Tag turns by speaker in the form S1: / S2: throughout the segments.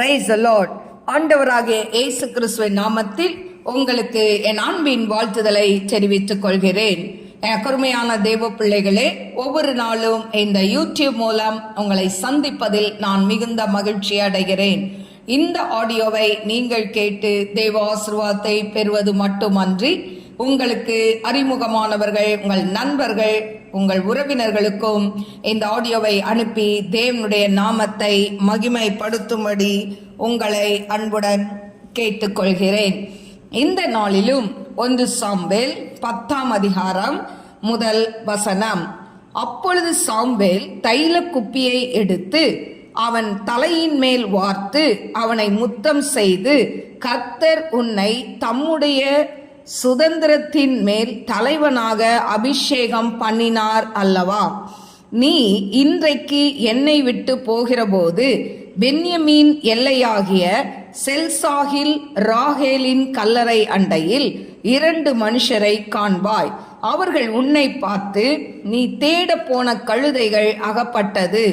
S1: Praise the Lord. ஆண்டவராகிய இயேசு கிறிஸ்துவின் நாமத்தில் உங்களுக்கு என் அன்பின் வாழ்த்துதலை தெரிவித்துக் கொள்கிறேன். கருமையான தேவ பிள்ளைகளே, ஒவ்வொரு நாளும் இந்த யூடியூப் மூலம் உங்களை சந்திப்பதில் நான் மிகுந்த மகிழ்ச்சி அடைகிறேன். இந்த ஆடியோவை நீங்கள் கேட்டு தேவ ஆசீர்வாதத்தை பெறுவது மட்டுமன்றி, உங்களுக்கு அறிமுகமானவர்கள், உங்கள் நண்பர்கள், உங்கள் உறவினர்களுக்கும் இந்த ஆடியோவை அனுப்பி தேவனுடைய நாமத்தை மகிமைப்படுத்தும்படி உங்களை அன்புடன் கேட்டுக்கொள்கிறேன். இந்த நாளிலும் 1 சாமுவேல் 10ஆம் அதிகாரம் 1 வசனம். அப்பொழுது சாமுவேல் தைல குப்பியை எடுத்து அவன் தலையின் மேல் வார்த்து அவனை முத்தம் செய்து, கர்த்தர் உன்னை தம்முடைய சுதந்திரத்தின் மேல் தலைவனாக அபிஷேகம் பண்ணினார் அல்லவா? நீ இன்றைக்கு என்னை விட்டு போகிற போது பென்யமீன் எல்லையாகிய செல்சாகில் ராகேலின் கல்லறை அண்டையில் 2 மனுஷரை காண்பாய். அவர்கள் உன்னை பார்த்து, நீ தேட போன கழுதைகள் அகப்பட்டது.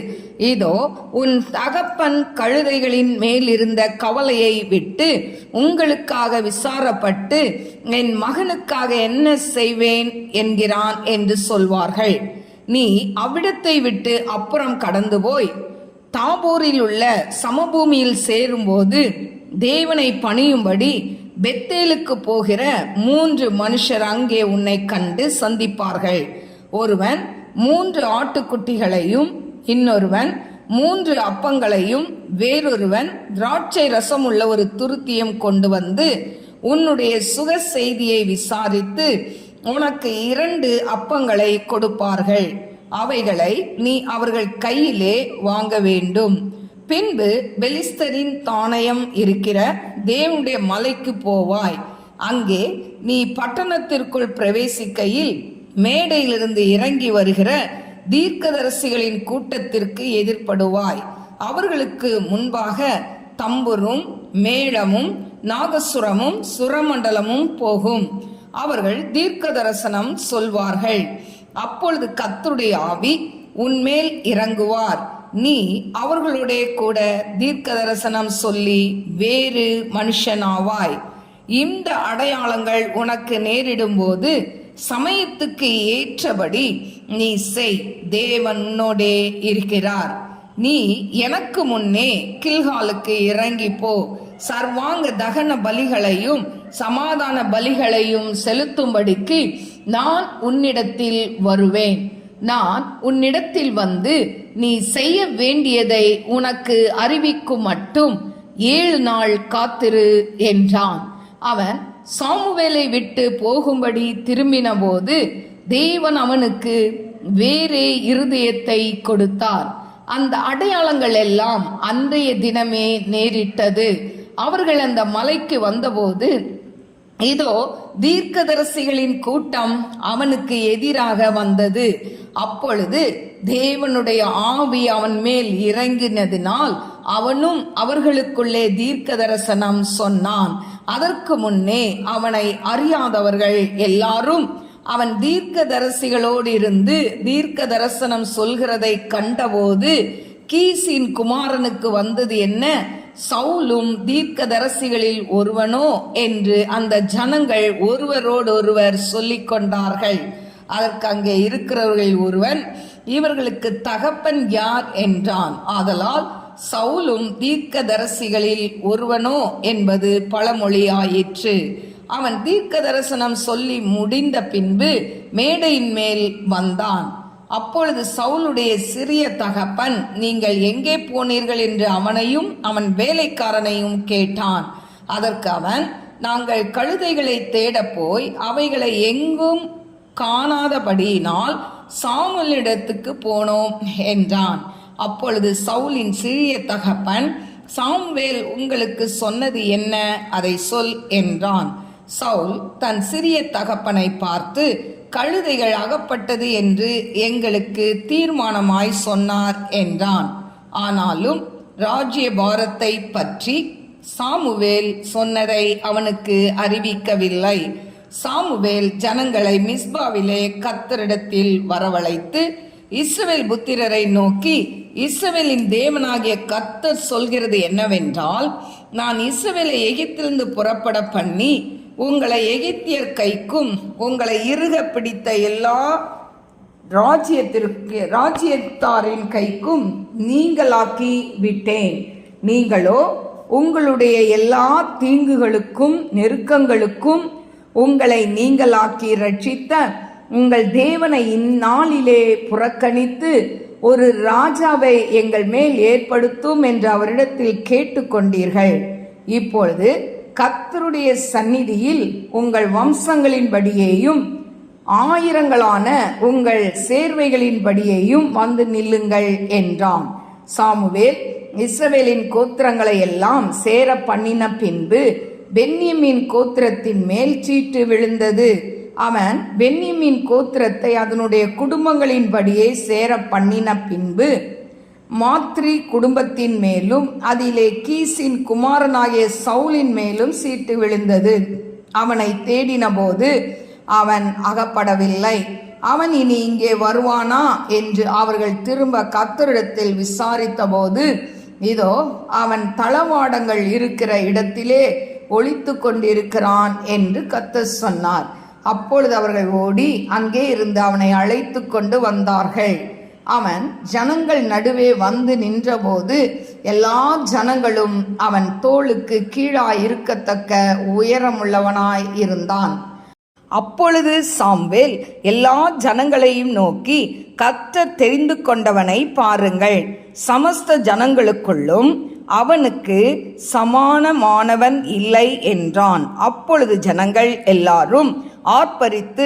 S1: இதோ உன் தகப்பன் கழுதைகளின் மேல் இருந்த கவலையை விட்டு உங்களுக்காக விசாரப்பட்டு என் மகனுக்காக என்ன செய்வேன் என்கிறான் என்று சொல்வார்கள். நீ அவ்விடத்தை விட்டு அப்புறம் கடந்து போய் தாபோரில் உள்ள சமபூமியில் சேரும்போது தேவனை பணியும்படி பெத்தேலுக்கு போகிற 3 மனுஷர் அங்கே உன்னை கண்டு சந்திப்பார்கள். ஒருவன் 3 ஆட்டுக்குட்டிகளையும், இன்னொருவன் 3 அப்பங்களையும், வேறொருவன் திராட்சை ரசம் உள்ள ஒரு துருத்தியும் கொண்டு வந்து உன்னுடைய சுக செய்தியை விசாரித்து உனக்கு 2 அப்பங்களை கொடுப்பார்கள். அவைகளை நீ அவர்கள் கையிலே வாங்க வேண்டும். பின்பு பெலிஸ்தரின் தானயம் இருக்கிற தேவனுடைய மலைக்கு போவாய். அங்கே நீ பட்டணத்திற்குள் பிரவேசிக்கையில் மேடையிலிருந்து இறங்கி வருகிற தீர்க்கதரிசிகளின் கூட்டத்திற்கு எதிர்ப்படுவாய். அவர்களுக்கு முன்பாக தம்புரும் மேளமும் நாகசுரமும் சுரமண்டலமும் போகும். அவர்கள் தீர்க்க தரிசனம் சொல்வார்கள். அப்பொழுது கர்த்தருடைய ஆவி உன்மேல் இறங்குவார். நீ அவர்களுடைய கூட தீர்க்க தரிசனம் சொல்லி வேறு மனுஷனாவாய். இந்த அடையாளங்கள் உனக்கு நேரிடும் போது சமயத்துக்கு ஏற்றபடி நீ செய். தேவன் உன்னோடே இருக்கிறார். நீ எனக்கு முன்னே கில்காலுக்கு இறங்கி போ. சர்வாங்க தகன பலிகளையும் சமாதான பலிகளையும் செலுத்தும்படிக்கு நான் உன்னிடத்தில் வருவேன். நான் உன்னிடத்தில் வந்து நீ செய்ய வேண்டியதை உனக்கு அறிவிக்கும் மட்டும் 7 நாள் காத்திரு என்றான். அவன் சாமுவேலை விட்டு போகும்படி திரும்பின போது தேவன் அவனுக்கு வேறே இருதயத்தை கொடுத்தார். அந்த அடையாளங்கள் எல்லாம் அன்றைய தினமே நேரிட்டது. அவர்கள் அந்த மலைக்கு வந்தபோது இதோ தீர்க்கதரிசிகளின் கூட்டம் அவனுக்கு எதிராக வந்தது. அப்பொழுது தேவனுடைய ஆவி அவன் மேல் இறங்கினதினால் அவனும் அவர்களுக்குள்ளே தீர்க்க தரிசனம் சொன்னான். அதற்கு முன்னே அவனை அறியாதவர்கள் எல்லாரும் அவன் தீர்க்கதரிசிகளோடு இருந்து தீர்க்க தரிசனம் சொல்கிறதை கண்டபோது, கீசின் குமாரனுக்கு வந்தது என்ன? சவுலும் தீர்க்கதரிசிகளில் ஒருவனோ என்று அந்த ஜனங்கள் ஒருவரோடொருவர் சொல்லிக் கொண்டார்கள். அதற்கு அங்கே இருக்கிறவர்கள் ஒருவன், இவர்களுக்கு தகப்பன் யார் என்றான். ஆதலால் சவுலும் தீர்க்கதரிசிகளில் ஒருவனோ என்பது பழமொழியாயிற்று. அவன் தீர்க்க தரிசனம் சொல்லி முடிந்த பின்பு மேடையின் மேல் வந்தான். அப்பொழுது சவுலுடைய சிறிய தகப்பன், நீங்கள் எங்கே போனீர்கள் என்று அவனையும் அவன் வேலைக்காரனையும் கேட்டான். அதற்கு அவன், நாங்கள் கழுதைகளை தேட போய் அவைகளை எங்கும் காணாதபடியினால் சாமுவேலிடத்துக்கு போனோம் என்றான். அப்பொழுது சவுலின் சிறிய தகப்பன், சாமுவேல் உங்களுக்கு சொன்னது என்ன? அதை சொல் என்றான். சவுல் தன் சிறிய தகப்பனை பார்த்து, கழுதைகள் அகப்பட்டது என்று எங்களுக்கு தீர்மானமாய் சொன்னார் என்றான். ஆனாலும் ராஜ்ய பாரத்தை பற்றி சாமுவேல் சொன்னதை அவனுக்கு அறிவிக்கவில்லை. சாமுவேல் ஜனங்களை மிஸ்பாவிலே கர்த்தரிடத்தில் வரவழைத்து இஸ்ரவேல் புத்திரரை நோக்கி, இஸ்ரவேலின் தேவனாகிய கர்த்தர் சொல்கிறது என்னவென்றால், நான் இஸ்ரவேலை எகிப்திலிருந்து புறப்பட பண்ணி உங்களை எகிப்தியர் கைக்கும் உங்களை இறுக பிடித்த எல்லா ராஜ்யத்தாரின் கைக்கும் நீங்களாக்கி விட்டேன். நீங்களோ உங்களுடைய எல்லா தீங்குகளுக்கும் நெருக்கங்களுக்கும் உங்களை நீங்களாக்கி ரட்சித்த உங்கள் தேவனை இந்நாளிலே புறக்கணித்து ஒரு ராஜாவை எங்கள் மேல் ஏற்படுத்தும் என்று அவரிடத்தில் கேட்டுக்கொண்டீர்கள். இப்பொழுது கர்த்தருடைய சந்நிதியில் உங்கள் வம்சங்களின்படியேயும் ஆயிரங்களான உங்கள் சேர்வைகளின்படியேயும் வந்து நில்லுங்கள் என்றான். சாமுவேல் இஸ்ரவேலின் கோத்திரங்களை எல்லாம் சேர பண்ணின பின்பு பென்யமீன் கோத்திரத்தின் மேல் சீட்டு விழுந்தது. அவன் பென்யமீன் கோத்திரத்தை அதனுடைய குடும்பங்களின்படியே சேர பண்ணின பின்பு மாத்ரி குடும்பத்தின் மேலும் அதிலே கீசின் குமாரனாகிய சவுலின் மேலும் சீட்டு விழுந்தது. அவனை தேடின போது அவன் அகப்படவில்லை. அவன் இனி இங்கே வருவானா என்று அவர்கள் திரும்ப கர்த்தரிடத்தில் விசாரித்த போது, இதோ அவன் தளவாடங்கள் இருக்கிற இடத்திலே ஒளித்து கொண்டிருக்கிறான் என்று கர்த்தர் சொன்னார். அப்பொழுது அவர்கள் ஓடி அங்கே இருந்து அவனை அழைத்து கொண்டு வந்தார்கள். அவன் ஜனங்கள் நடுவே வந்து நின்றபோது எல்லா ஜனங்களும் அவன் தோளுக்கு கீழாய் இருக்கத்தக்க உயரமுள்ளவனாய் இருந்தான். அப்பொழுது சாமுவேல் எல்லா ஜனங்களையும் நோக்கி, கர்த்தர் தெரிந்து கொண்டவனை பாருங்கள், சமஸ்த ஜனங்களுக்குள்ளும் அவனுக்கு சமானமானவன் இல்லை என்றான். அப்பொழுது ஜனங்கள் எல்லாரும் ஆர்ப்பரித்து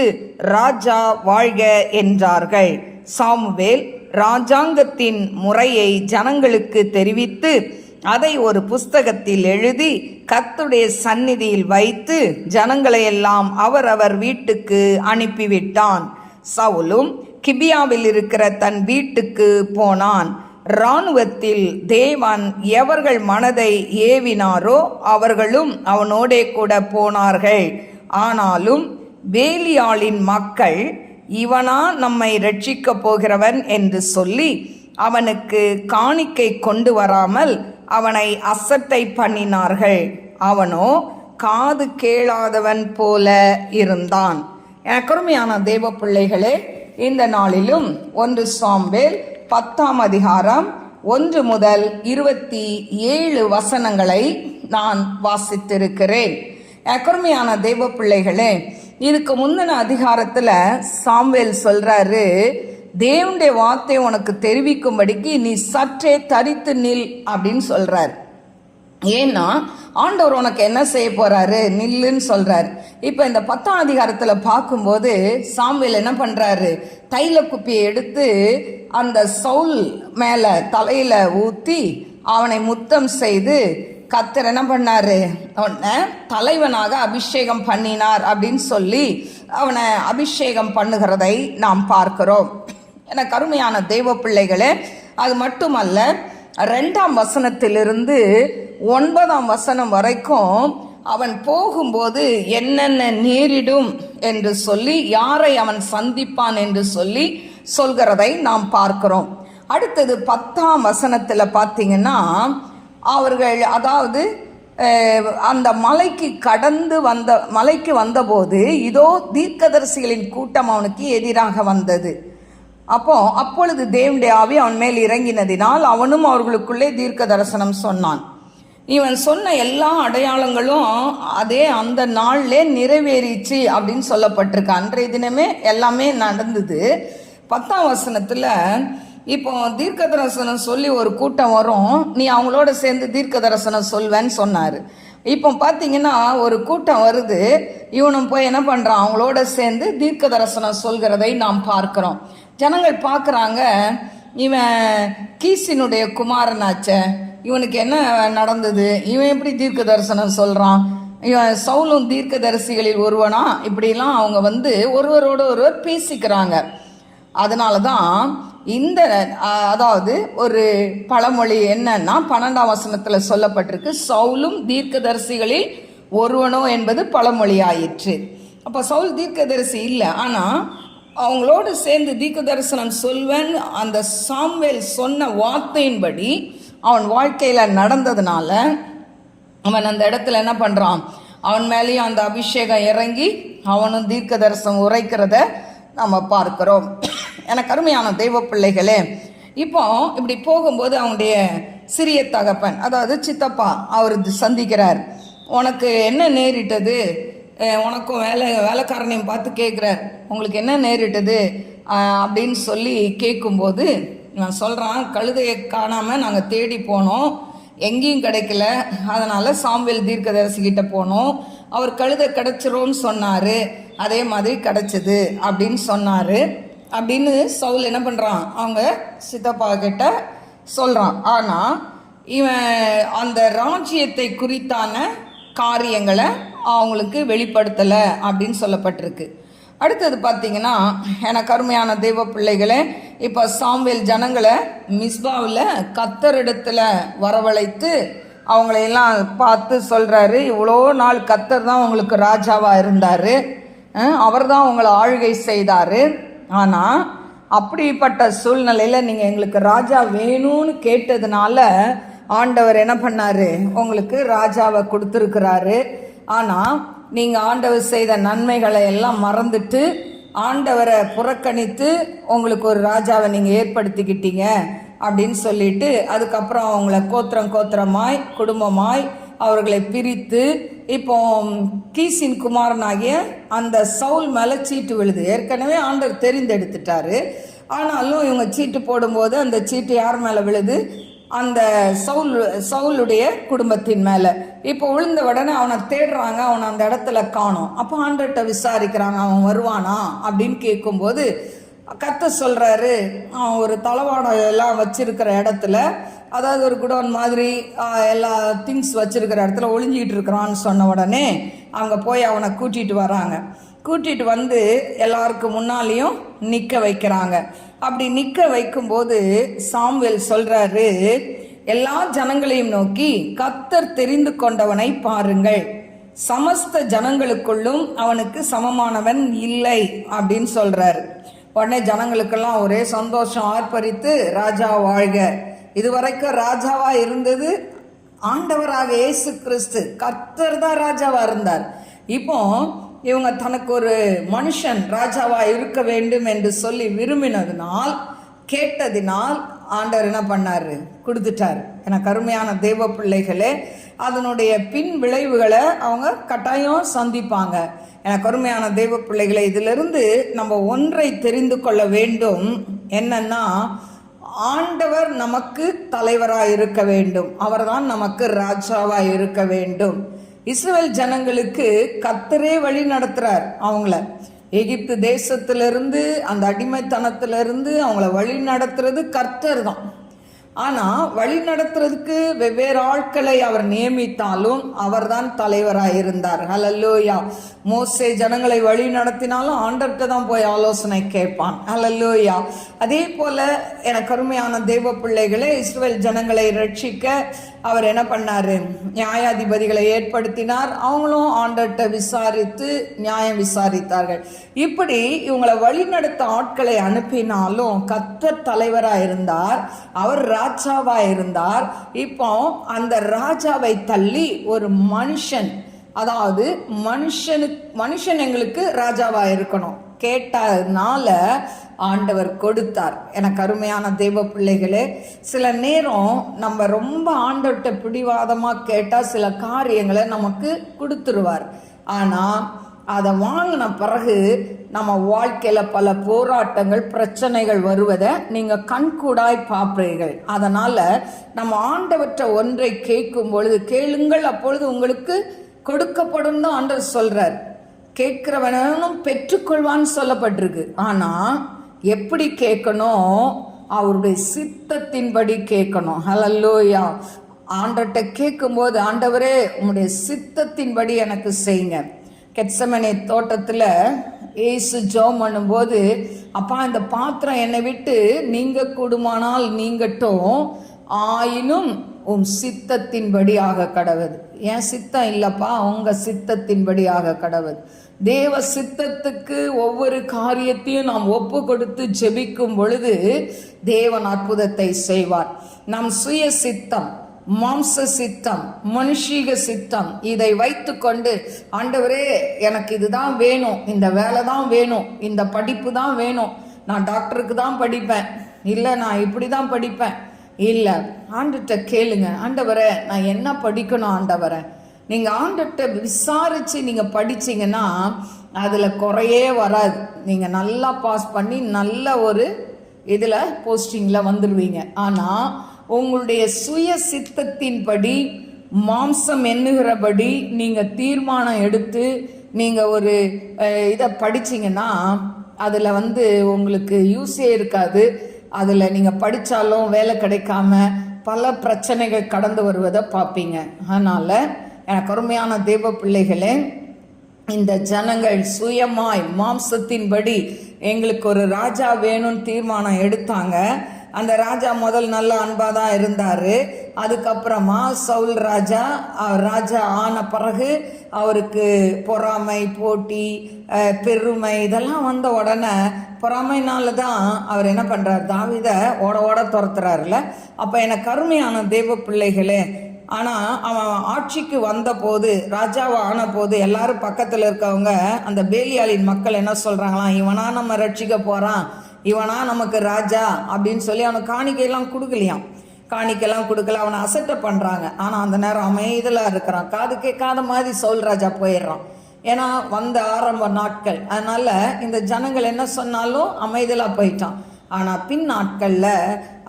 S1: ராஜா வாழ்க என்றார்கள். சாமுவேல் ராஜாங்கத்தின் முறையை ஜனங்களுக்கு தெரிவித்து அதை ஒரு புஸ்தகத்தில் எழுதி கர்த்தருடைய சந்நிதியில் வைத்து ஜனங்களை எல்லாம் அவரவர் வீட்டுக்கு அனுப்பிவிட்டான். சவுலும் கிபியாவில் இருக்கிற தன் வீட்டுக்கு போனான். இராணுவத்தில் தேவன் எவர்கள் மனதை ஏவினாரோ அவர்களும் அவனோடே கூட போனார்கள். ஆனாலும் பேலியாளின் மக்கள், இவனா நம்மை ரட்சிக்கப் போகிறவன் என்று சொல்லி அவனுக்கு காணிக்கை கொண்டு வராமல் அவனை அசட்டை பண்ணினார்கள். அவனோ காது கேளாதவன் போல இருந்தான். எனக்கருமையான தேவ பிள்ளைகளே, இந்த நாளிலும் 1 சாமுவேல் 10ஆம் அதிகாரம் 1 முதல் 27 வசனங்களை நான் வாசித்திருக்கிறேன். எனக்கருமையான தேவ பிள்ளைகளே, இதுக்கு முந்தின அதிகாரத்துல சாமுவேல் சொல்றாரு, தேவனுடைய வார்த்தை உனக்கு தெரிவிக்கும்படிக்கு நீ சற்றே தரித்து நில் அப்படின்னு சொல்றாரு. ஏன்னா ஆண்டவர் உனக்கு என்ன செய்ய போறாரு, நில்லுன்னு சொல்றாரு. இப்ப இந்த 10ஆம் அதிகாரத்துல பார்க்கும்போது சாமுவேல் என்ன பண்றாரு, தைல குப்பியை எடுத்து அந்த சவுல் மேல தலையில ஊத்தி அவனை முத்தம் செய்து கர்த்தர் என்ன பண்ணாரு, அவனை தலைவனாக அபிஷேகம் பண்ணினார் அப்படின்னு சொல்லி அவனை அபிஷேகம் பண்ணுகிறதை நாம் பார்க்கிறோம். எனக்கு அருமையான தெய்வ பிள்ளைகளே, அது மட்டுமல்ல, 2ஆம் வசனத்திலிருந்து 9ஆம் வசனம் வரைக்கும் அவன் போகும்போது என்னென்ன நேரிடும் என்று சொல்லி, யாரை அவன் சந்திப்பான் என்று சொல்லி சொல்கிறதை நாம் பார்க்கிறோம். அடுத்தது 10ஆம் வசனத்தில் பார்த்தீங்கன்னா, அவர்கள் அதாவது அந்த மலைக்கு வந்தபோது இதோ தீர்க்கதரிசிகளின் கூட்டம் அவனுக்கு எதிராக வந்தது. அப்பொழுது தேவனுடைய ஆவி அவன் மேல் இறங்கினதினால் அவனும் அவர்களுக்குள்ளே தீர்க்க தரிசனம் சொன்னான். இவன் சொன்ன எல்லா அடையாளங்களும் அதே அந்த நாள்லே நிறைவேறிச்சு அப்படின்னு சொல்லப்பட்டிருக்கு. அன்றைய தினமே எல்லாமே நடந்தது. 10ஆம் வசனத்துல இப்போ தீர்க்க தரிசனம் சொல்லி ஒரு கூட்டம் வரும், நீ அவங்களோட சேர்ந்து தீர்க்க தரிசனம் சொல்வேன்னு சொன்னாரு. இப்போ பார்த்தீங்கன்னா ஒரு கூட்டம் வருது, இவனும் போய் என்ன பண்றான், அவங்களோட சேர்ந்து தீர்க்க தரிசனம் சொல்கிறதை நாம் பார்க்கிறோம். ஜனங்கள் பார்க்குறாங்க, இவன் கீசினுடைய குமாரனாச்ச, இவனுக்கு என்ன நடந்தது, இவன் எப்படி தீர்க்க தரிசனம் சொல்றான், இவன் சவுலும் தீர்க்க தரிசிகளில் ஒருவனா, இப்படிலாம் அவங்க ஒருவரோட ஒருவர் பேசிக்கிறாங்க. அதனால தான் இந்த அதாவது ஒரு பழமொழி என்னன்னா 12ஆம் வசனத்தில் சொல்லப்பட்டிருக்கு, சவுலும் தீர்க்கதரிசிகளில் ஒருவனோ என்பது பழமொழி ஆயிற்று. அப்போ சவுல் தீர்க்கதரிசி இல்லை, ஆனால் அவங்களோடு சேர்ந்து தீர்க்க தரிசனம் சொல்வேன் அந்த சாமுவேல் சொன்ன வார்த்தையின்படி அவன் வாழ்க்கையில் நடந்ததுனால அவன் அந்த இடத்துல என்ன பண்ணுறான், அவன் மேலேயும் அந்த அபிஷேகம் இறங்கி அவனும் தீர்க்க தரிசனம் உரைக்கிறத நம்ம பார்க்கிறோம். எனக்கு அருமையான தெய்வ பிள்ளைகளே, இப்போ இப்படி போகும்போது அவனுடைய சிறிய தகப்பன், அதாவது சித்தப்பா, அவர் சந்திக்கிறார். உனக்கு என்ன நேரிட்டது, உனக்கும் வேலைக்காரனையும் பார்த்து கேட்குறார், உங்களுக்கு என்ன நேரிட்டது அப்படின்னு சொல்லி கேட்கும்போது நான் சொல்கிறான், கழுதையை காணாமல் நாங்கள் தேடி போனோம், எங்கேயும் கிடைக்கல, அதனால் சாமுவேல் தீர்க்கதரிசிக்கிட்ட போனோம், அவர் கழுதை கிடச்சிரும்னு சொன்னார், அதே மாதிரி கிடச்சிது அப்படின்னு சொன்னார் அப்படின்னு சவுல் என்ன பண்ணுறான், அவங்க சித்தப்பா கிட்ட சொல்கிறான். ஆனால் இவன் அந்த ராஜ்யத்தை குறித்தான காரியங்களை அவங்களுக்கு வெளிப்படுத்தலை அப்படின்னு சொல்லப்பட்டிருக்கு. அடுத்தது பார்த்தீங்கன்னா, எனக்கு அருமையான தெய்வ பிள்ளைகளே, இப்போ சாமுவேல் ஜனங்களை மிஸ்பாவில் கர்த்தரிடத்தில் வரவழைத்து அவங்களையெல்லாம் பார்த்து சொல்கிறாரு, இவ்வளோ நாள் கர்த்தர் தான் உங்களுக்கு ராஜாவாக இருந்தார், அவர் தான் உங்களை ஆளுகை செய்தார், ஆனால் அப்படிப்பட்ட சூழ்நிலையில் நீங்கள் எங்களுக்கு ராஜா வேணும்னு கேட்டதுனால ஆண்டவர் என்ன பண்ணார், உங்களுக்கு ராஜாவை கொடுத்துருக்கிறாரு. ஆனால் நீங்கள் ஆண்டவர் செய்த நன்மைகளை எல்லாம் மறந்துட்டு ஆண்டவரை புறக்கணித்து உங்களுக்கு ஒரு ராஜாவை நீங்கள் ஏற்படுத்திக்கிட்டீங்க அப்படின்னு சொல்லிட்டு அதுக்கப்புறம் அவங்கள கோத்திரமாய் குடும்பமாய் அவர்களை பிரித்து இப்போ கீசின் குமாரனாகிய அந்த சவுல் மேலே சீட்டு விழுது. ஏற்கனவே ஆண்டவர் தெரிந்தெடுத்துட்டாரு, ஆனாலும் இவங்க சீட்டு போடும்போது அந்த சீட்டு யார் மேலே விழுது, அந்த சவுலுடைய குடும்பத்தின் மேலே. இப்போ விழுந்த உடனே அவனை தேடுறாங்க, அவனை அந்த இடத்துல காணோம். அப்போ ஆண்டர்கிட்ட விசாரிக்கிறாங்க, அவன் வருவானா அப்படின்னு கேட்கும்போது கர்த்தர் சொல்கிறாரு, அவன் ஒரு தளவாடம் எல்லாம் வச்சிருக்கிற இடத்துல, அதாவது ஒரு குடோன் மாதிரி எல்லா திங்ஸ் வச்சிருக்கிற இடத்துல ஒளிஞ்சிக்கிட்டு இருக்கிறான்னு சொன்ன உடனே அங்கே போய் அவனை கூட்டிகிட்டு வராங்க. கூட்டிகிட்டு வந்து எல்லாருக்கும் முன்னாலேயும் நிற்க வைக்கிறாங்க. அப்படி நிற்க வைக்கும்போது சாமுவேல் சொல்கிறாரு, எல்லா ஜனங்களையும் நோக்கி கர்த்தர் தெரிந்து கொண்டவனை பாருங்கள், சமஸ்த ஜனங்களுக்குள்ளும் அவனுக்கு சமமானவன் இல்லை அப்படின்னு சொல்கிறாரு. உடனே ஜனங்களுக்கெல்லாம் ஒரே சந்தோஷம், ஆர்ப்பரித்து ராஜா வாழ்க. இதுவரைக்கும் ராஜாவா இருந்தது ஆண்டவராக இயேசு கிறிஸ்து, கர்த்தர் தான் ராஜாவா இருந்தார். இப்போ இவங்க தனக்கு ஒரு மனுஷன் ராஜாவா இருக்க வேண்டும் என்று சொல்லி விரும்பினதுனால், கேட்டதினால் ஆண்டவர் என்ன பண்ணாரு, கொடுத்துட்டார். எனக்கு அருமையான தெய்வ பிள்ளைகளே, அதனுடைய பின் விளைவுகளை அவங்க கட்டாயம் சந்திப்பாங்க. எனக்கு அருமையான தெய்வ பிள்ளைகளை, இதிலிருந்து நம்ம ஒன்றை தெரிந்து கொள்ள வேண்டும். என்னன்னா, ஆண்டவர் நமக்கு தலைவராக இருக்க வேண்டும், அவர்தான் நமக்கு ராஜாவாக இருக்க வேண்டும். இஸ்ரவேல் ஜனங்களுக்கு கர்த்தரே வழி நடத்துறார். அவங்கள எகிப்து தேசத்திலிருந்து, அந்த அடிமைத்தனத்திலிருந்து அவங்கள வழி நடத்துறது கர்த்தர் தான். ஆனால் வழி நடத்துறதுக்கு வெவ்வேறு ஆட்களை அவர் நியமித்தாலும் அவர் தான் தலைவராக இருந்தார். ஹல்லேலூயா. மோசே ஜனங்களை வழி நடத்தினாலும் ஆண்டர்கிட்ட தான் போய் ஆலோசனை கேட்பான். ஹல்லேலூயா. அதே போல எனக்கு அருமையான தெய்வ பிள்ளைகளே, இஸ்ரவேல் ஜனங்களை ரட்சிக்க அவர் என்ன பண்ணாரு, நியாயாதிபதிகளை ஏற்படுத்தினார். அவங்களும் ஆண்டர்கிட்ட விசாரித்து நியாயம் விசாரித்தார்கள். இப்படி இவங்களை வழிநடத்த ஆட்களை அனுப்பினாலும் கர்த்தர் தலைவராக இருந்தார், அவர் ராஜாவா இருந்தார். இப்போ அந்த ராஜாவை தள்ளி ஒரு மனுஷன், அதாவது மனுஷன் எங்களுக்கு ராஜாவா இருக்கணும் கேட்டதுனால ஆண்டவர் கொடுத்தார். எனக்கு அருமையான தெய்வ பிள்ளைகளே, சில நேரம் நம்ம ரொம்ப ஆண்டவர்கிட்ட பிடிவாதமாக கேட்டால் சில காரியங்களை நமக்கு கொடுத்துருவார். ஆனால் அதை வாங்கின பிறகு நம்ம வாழ்க்கையில் பல போராட்டங்கள், பிரச்சனைகள் வருவதை நீங்கள் கண்கூடாய் பார்ப்பீர்கள். அதனால் நம்ம ஆண்டவற்றை ஒன்றை கேட்கும் பொழுது, கேளுங்கள் அப்பொழுது உங்களுக்கு கொடுக்கப்படும் தான் ஆண்டவர் சொல்கிறார். கேட்கிறவனும் பெற்றுக்கொள்வான்னு சொல்லப்பட்டிருக்கு. ஆனால் எப்படி கேட்கணும், அவருடைய சித்தத்தின்படி கேட்கணும். ஹல்லேலூயா. ஆண்டவர்கிட்ட கேட்கும்போது, ஆண்டவரே உம்முடைய சித்தத்தின்படி எனக்கு செய்யுங்க. கெத்செமனே தோட்டத்தில் ஏசு ஜெபம் பண்ணும்போது, அப்பா இந்த பாத்திரம் என்னை விட்டு நீங்க கூடுமானால் நீங்கட்டும், ஆயினும் உம் சித்தத்தின்படி ஆக கடவது. என் சித்தம் இல்லப்பா, உங்க சித்தத்தின்படி ஆக கடவது. தேவ சித்தத்துக்கு ஒவ்வொரு காரியத்தையும் நாம் ஒப்பு கொடுத்து ஜெபிக்கும் பொழுது தேவன் அற்புதத்தை செய்வார். நம் சுய சித்தம், மாம்ச சித்தம், மனுஷீக சித்தம் இதை வைத்து கொண்டு ஆண்டவரே எனக்கு இதுதான் வேணும், இந்த வேலை தான் வேணும், இந்த படிப்பு தான் வேணும், நான் டாக்டருக்கு தான் படிப்பேன், இல்லை நான் இப்படி தான் படிப்பேன், இல்லை ஆண்டவர்கிட்ட கேளுங்க, ஆண்டவரே நான் என்ன படிக்கணும் ஆண்டவரே. நீங்கள் ஆண்டவர்கிட்ட விசாரித்து நீங்கள் படிச்சிங்கன்னா அதில் குறையே வராது. நீங்கள் நல்லா பாஸ் பண்ணி நல்ல ஒரு இதில் போஸ்டிங்கில் வந்துடுவீங்க. ஆனால் உங்களுடைய சுய சித்தத்தின்படி மாம்சம் எண்ணுகிறபடி நீங்கள் தீர்மானம் எடுத்து நீங்கள் ஒரு இதை படிச்சிங்கன்னா அதில் உங்களுக்கு யூஸே இருக்காது. அதில் நீங்கள் படித்தாலும் வேலை கிடைக்காம பல பிரச்சனைகள் கடந்து வருவதை பார்ப்பீங்க. அதனால் எனக்கு அருமையான தேவ பிள்ளைகளே, இந்த ஜனங்கள் சுயமாய் மாம்சத்தின்படி எங்களுக்கு ஒரு ராஜா வேணும்னு தீர்மானம் எடுத்தாங்க. அந்த ராஜா முதல் நல்ல அன்பாக தான் இருந்தார். அதுக்கப்புறமா சவுல் ராஜா ஆன பிறகு அவருக்கு பொறாமை, போட்டி, பெருமை இதெல்லாம் வந்த உடனே பொறாமைனால தான் அவர் என்ன பண்ணுறார், தாவீதை ஓட துரத்துறாருல. அப்போ எனக்கு அருமையான தேவ பிள்ளைகளே, ஆனால் அவன் ஆட்சிக்கு வந்த போது, ராஜாவை ஆன போது எல்லாரும் பக்கத்தில் இருக்கவங்க அந்த பேலியாளின் மக்கள் என்ன சொல்கிறாங்களாம், இவனா நம்ம ரட்சிக்க போகிறான், இவனா நமக்கு ராஜா அப்படின்னு சொல்லி அவனுக்கு காணிக்கையெல்லாம் கொடுக்கல, அவனை அசட்டை பண்ணுறாங்க. ஆனால் அந்த நேரம் அமைதலாக இருக்கிறான், காது கேட்காத மாதிரி சவுல் ராஜா போயிடுறான். ஏன்னா வந்த ஆரம்ப நாட்கள், அதனால் இந்த ஜனங்கள் என்ன சொன்னாலும் அமைதலாக போயிட்டான். ஆனால் பின் நாட்களில்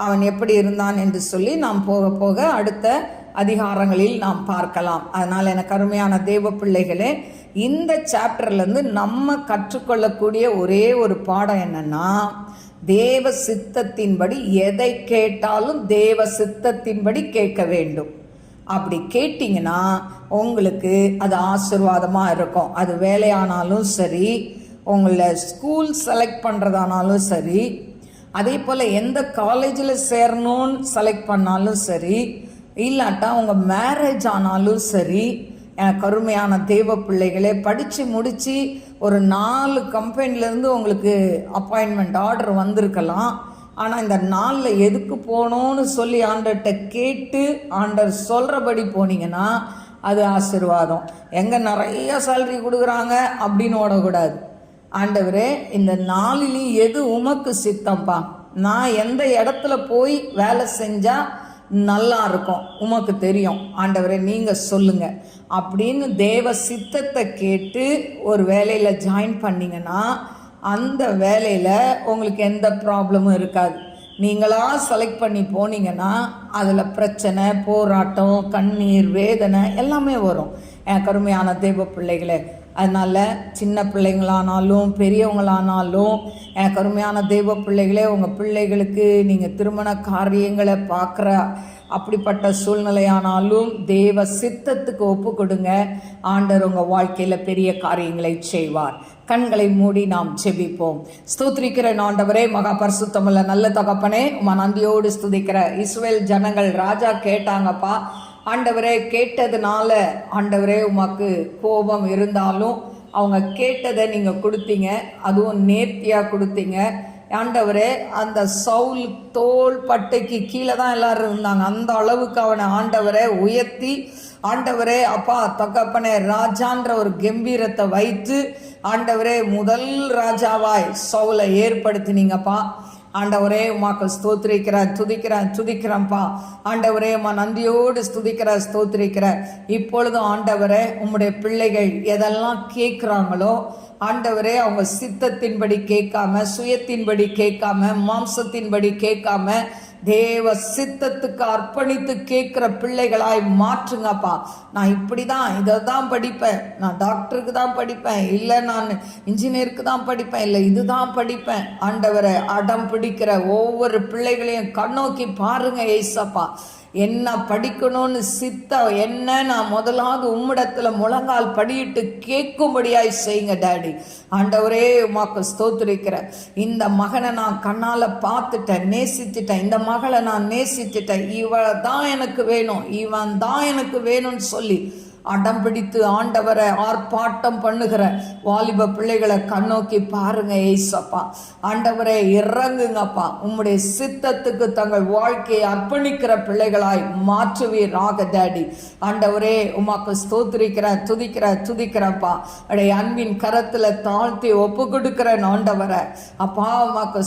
S1: அவன் எப்படி இருந்தான் என்று சொல்லி நாம் போக போக அடுத்த அதிகாரங்களில் நாம் பார்க்கலாம். அதனால் எனக்கு அருமையான தேவ பிள்ளைகளே, இந்த சாப்டர்லேருந்து நம்ம கற்றுக்கொள்ளக்கூடிய ஒரே ஒரு பாடம் என்னன்னா, தேவ சித்தத்தின்படி எதை கேட்டாலும் தேவ சித்தத்தின்படி கேட்க வேண்டும். அப்படி கேட்டிங்கன்னா உங்களுக்கு அது ஆசீர்வாதமாக இருக்கும். அது வேலையானாலும் சரி, உங்களை ஸ்கூல் செலக்ட் பண்ணுறதானாலும் சரி, அதே போல் எந்த காலேஜில் சேரணும்னு செலக்ட் பண்ணாலும் சரி, இல்லாட்டா உங்கள் மேரேஜ் ஆனாலும் சரி. எனக்கு அருமையான தேவ பிள்ளைகளே, படித்து முடித்து ஒரு 4 கம்பெனிலேருந்து உங்களுக்கு அப்பாயின்மெண்ட் ஆர்டர் வந்திருக்கலாம். ஆனால் இந்த நாளில் எதுக்கு போகணும்னு சொல்லி ஆண்டர்கிட்ட கேட்டு ஆண்டர் சொல்கிறபடி போனீங்கன்னா அது ஆசீர்வாதம். எங்கே நிறைய சேலரி கொடுக்குறாங்க அப்படின்னு ஓடக்கூடாது. ஆண்டவரே இந்த நாளிலையும் எது உமக்கு சித்தம்பா, நான் எந்த இடத்துல போய் வேலை செஞ்சால் நல்லா இருக்கும் உமக்கு தெரியும் ஆண்டவரே, நீங்கள் சொல்லுங்க அப்படின்னு தேவ சித்தத்தை கேட்டு ஒரு வேலையில் ஜாயின் பண்ணிங்கன்னா அந்த வேலையில் உங்களுக்கு எந்த ப்ராப்ளமும் இருக்காது. நீங்களாக செலக்ட் பண்ணி போனீங்கன்னா அதில் பிரச்சனை, போராட்டம், கண்ணீர், வேதனை எல்லாமே வரும். என் கருமையான தேவ பிள்ளைகளே, அதனால் சின்ன பிள்ளைங்களானாலும் பெரியவங்களானாலும் என் கருமையான தெய்வ பிள்ளைகளே, உங்கள் பிள்ளைகளுக்கு நீங்கள் திருமண காரியங்களை பார்க்குற அப்படிப்பட்ட சூழ்நிலையானாலும் தேவ சித்தத்துக்கு ஒப்பு கொடுங்க. ஆண்டவர் உங்கள் வாழ்க்கையில் பெரிய காரியங்களை செய்வார். கண்களை மூடி நாம் ஜெபிப்போம். ஸ்தோத்திரிக்கிற ஆண்டவரே, மகா பரிசுத்தமுள்ள நல்ல தகப்பனே, உம்மை நன்றியோடு ஸ்துதிக்கிற. இஸ்ரவேல் ஜனங்கள் ராஜா கேட்டாங்கப்பா ஆண்டவரே, கேட்டதுனால ஆண்டவரே உமக்கு கோபம் இருந்தாலும் அவங்க கேட்டதை நீங்கள் கொடுத்தீங்க, அதுவும் நேர்த்தியாக கொடுத்தீங்க ஆண்டவரே. அந்த சவுல் தோல் பட்டைக்கு கீழே தான் எல்லாரும் இருந்தாங்க. அந்த அளவுக்கு அவனை ஆண்டவரை உயர்த்தி ஆண்டவரே அப்பா தகப்பனே ராஜான்ற ஒரு கம்பீரத்தை வைத்து ஆண்டவரே முதல் ராஜாவாய் சவுலை ஏற்படுத்தினீங்கப்பா. ஆண்டவரே உமாக்கு துதிக்கிறேன்ப்பா. ஆண்டவரே உமா நன்றியோடு ஸ்தோத்திரிக்கிற. இப்பொழுதும் ஆண்டவரே உம்முடைய பிள்ளைகள் எதெல்லாம் கேட்குறாங்களோ ஆண்டவரே, அவங்க சித்தத்தின்படி கேட்காம, சுயத்தின்படி கேட்காம, மாம்சத்தின்படி கேட்காம தேவ சித்தத்துக்கு அர்ப்பணித்து கேட்குற பிள்ளைகளாய் மாற்றுங்கப்பா. நான் இப்படி தான் இதை தான் படிப்பேன், நான் டாக்டருக்கு தான் படிப்பேன், இல்லை நான் இன்ஜினியருக்கு தான் படிப்பேன், இல்லை இதுதான் படிப்பேன். ஆண்டவரை அடம் பிடிக்கிற ஒவ்வொரு பிள்ளைகளையும் கண்ணோக்கி பாருங்க ஏசப்பா. என்ன படிக்கணும்னு சித்தம் என்ன நான் முதலாவது உம்மிடத்துல முழங்கால் படியிட்டு கேட்கும்படியாய் செய்யுங்க டாடி. ஆண்டவரே உமாக்கு ஸ்தோத்திரிக்கிறேன். இந்த மகனை நான் கண்ணால பார்த்துட்டேன், நேசித்துட்டேன். இந்த மகளை நான் நேசித்துட்டேன். இவள் தான் எனக்கு வேணும், இவன் தான் எனக்கு வேணும்னு சொல்லி அடம் பிடித்து ஆண்டவரை ஆர்ப்பாட்டம் பண்ணுகிற வாலிப பிள்ளைகளை கண்ணோக்கி பாருங்க ஏசப்பா. ஆண்டவரே இறங்குங்கப்பா. உம்முடைய சித்தத்துக்கு தங்கள் வாழ்க்கையை அர்ப்பணிக்கிற பிள்ளைகளாய் மாற்றுவீராக டாடி. ஆண்டவரே உமாக்கு ஸ்தோத்திரிக்கிறேன், துதிக்கிறப்பா. அடைய அன்பின் கரத்துல தாழ்த்தி ஒப்பு கொடுக்கிறேன் ஆண்டவரை. அப்பா உமாக்கு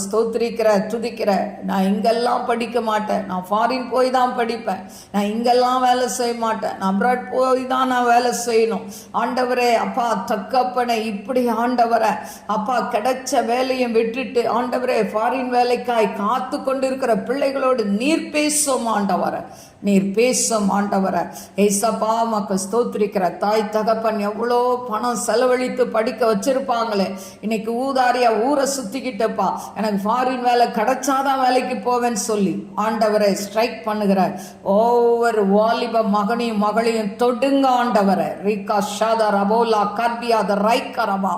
S1: துதிக்கிறேன். நான் இங்கெல்லாம் படிக்க மாட்டேன், நான் ஃபாரின் போய் தான் படிப்பேன், நான் இங்கெல்லாம் வேலை செய்ய மாட்டேன், நான் அப்ராட் போய் தான் நான் வேலை செய்யணும். ஆண்டவரே அப்பா தக்கப்பனை இப்படி ஆண்டவரை அப்பா கிடைச்ச வேலையும் விட்டுட்டு ஆண்டவரே ஃபாரின் வேலைக்காய் காத்து கொண்டிருக்கிற பிள்ளைகளோடு நீர் பேசும் ஆண்டவரை, நீர் பேசும் ஆண்டவரை. ஏசப்பா உமக்கு ஸ்தோத்திரிக்கிற. தாய் தகப்பன் எவ்வளோ பணம் செலவழித்து படிக்க வச்சிருப்பாங்களே, இன்னைக்கு ஊதாரியா ஊரை சுத்திக்கிட்டப்பா எனக்கு ஃபாரின் வேலை கிடைச்சாதான் வேலைக்கு போவேன்னு சொல்லி ஆண்டவரை ஸ்ட்ரைக் பண்ணுகிற ஒவ்வொரு வாலிப மகனையும் மகளையும் தொடுங்க ஆண்டவரை. ரீகா ஷாதா ரபோலா கர்பியா த ரைக்கரபா.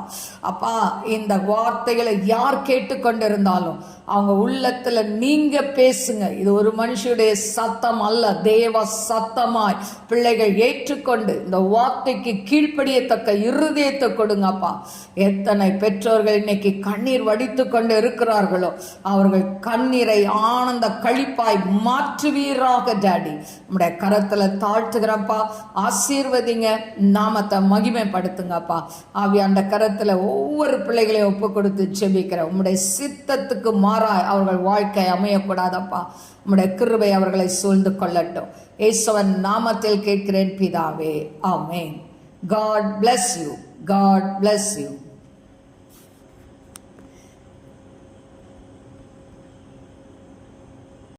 S1: அப்பா இந்த வார்த்தைகளை யார் கேட்டுக்கொண்டிருந்தாலும் அவங்க உள்ளத்துல நீங்க பேசுங்க. இது ஒரு மனுஷனுடைய சத்தம் அல்ல, தேவ சத்தமாய் பிள்ளைகள் ஏற்றுக்கொண்டு இந்த வார்த்தைக்கு கீழ்ப்படியத்தக்க இருதயத்தை கொடுங்கப்பா. எத்தனை பெற்றோர்கள் இன்னைக்கு கண்ணீர் வடித்து கொண்டு இருக்கிறார்களோ அவர்கள் கண்ணீரை ஆனந்த கழிப்பாய் மாற்றுவீராக டாடி. நம்முடைய கரத்துல தாழ்த்துகிறப்பா. ஆசீர்வதிங்க, நாமத்தை மகிமைப்படுத்துங்கப்பா. ஆவியாண்ட கரத்துல ஒவ்வொரு பிள்ளைகளையும் ஒப்பு கொடுத்து ஜெபிக்கிறேன். உம்முடைய சித்தத்துக்கு மாறாய் அவர்கள் வாழ்க்கை அமையக்கூடாதப்பா. உம்முடைய கிருபை அவர்களை சூழ்ந்து கொள்ளட்டும். இயேசுவின் நாமத்தில் கேட்கிறேன் பிதாவே, ஆமென். God bless you. God bless you.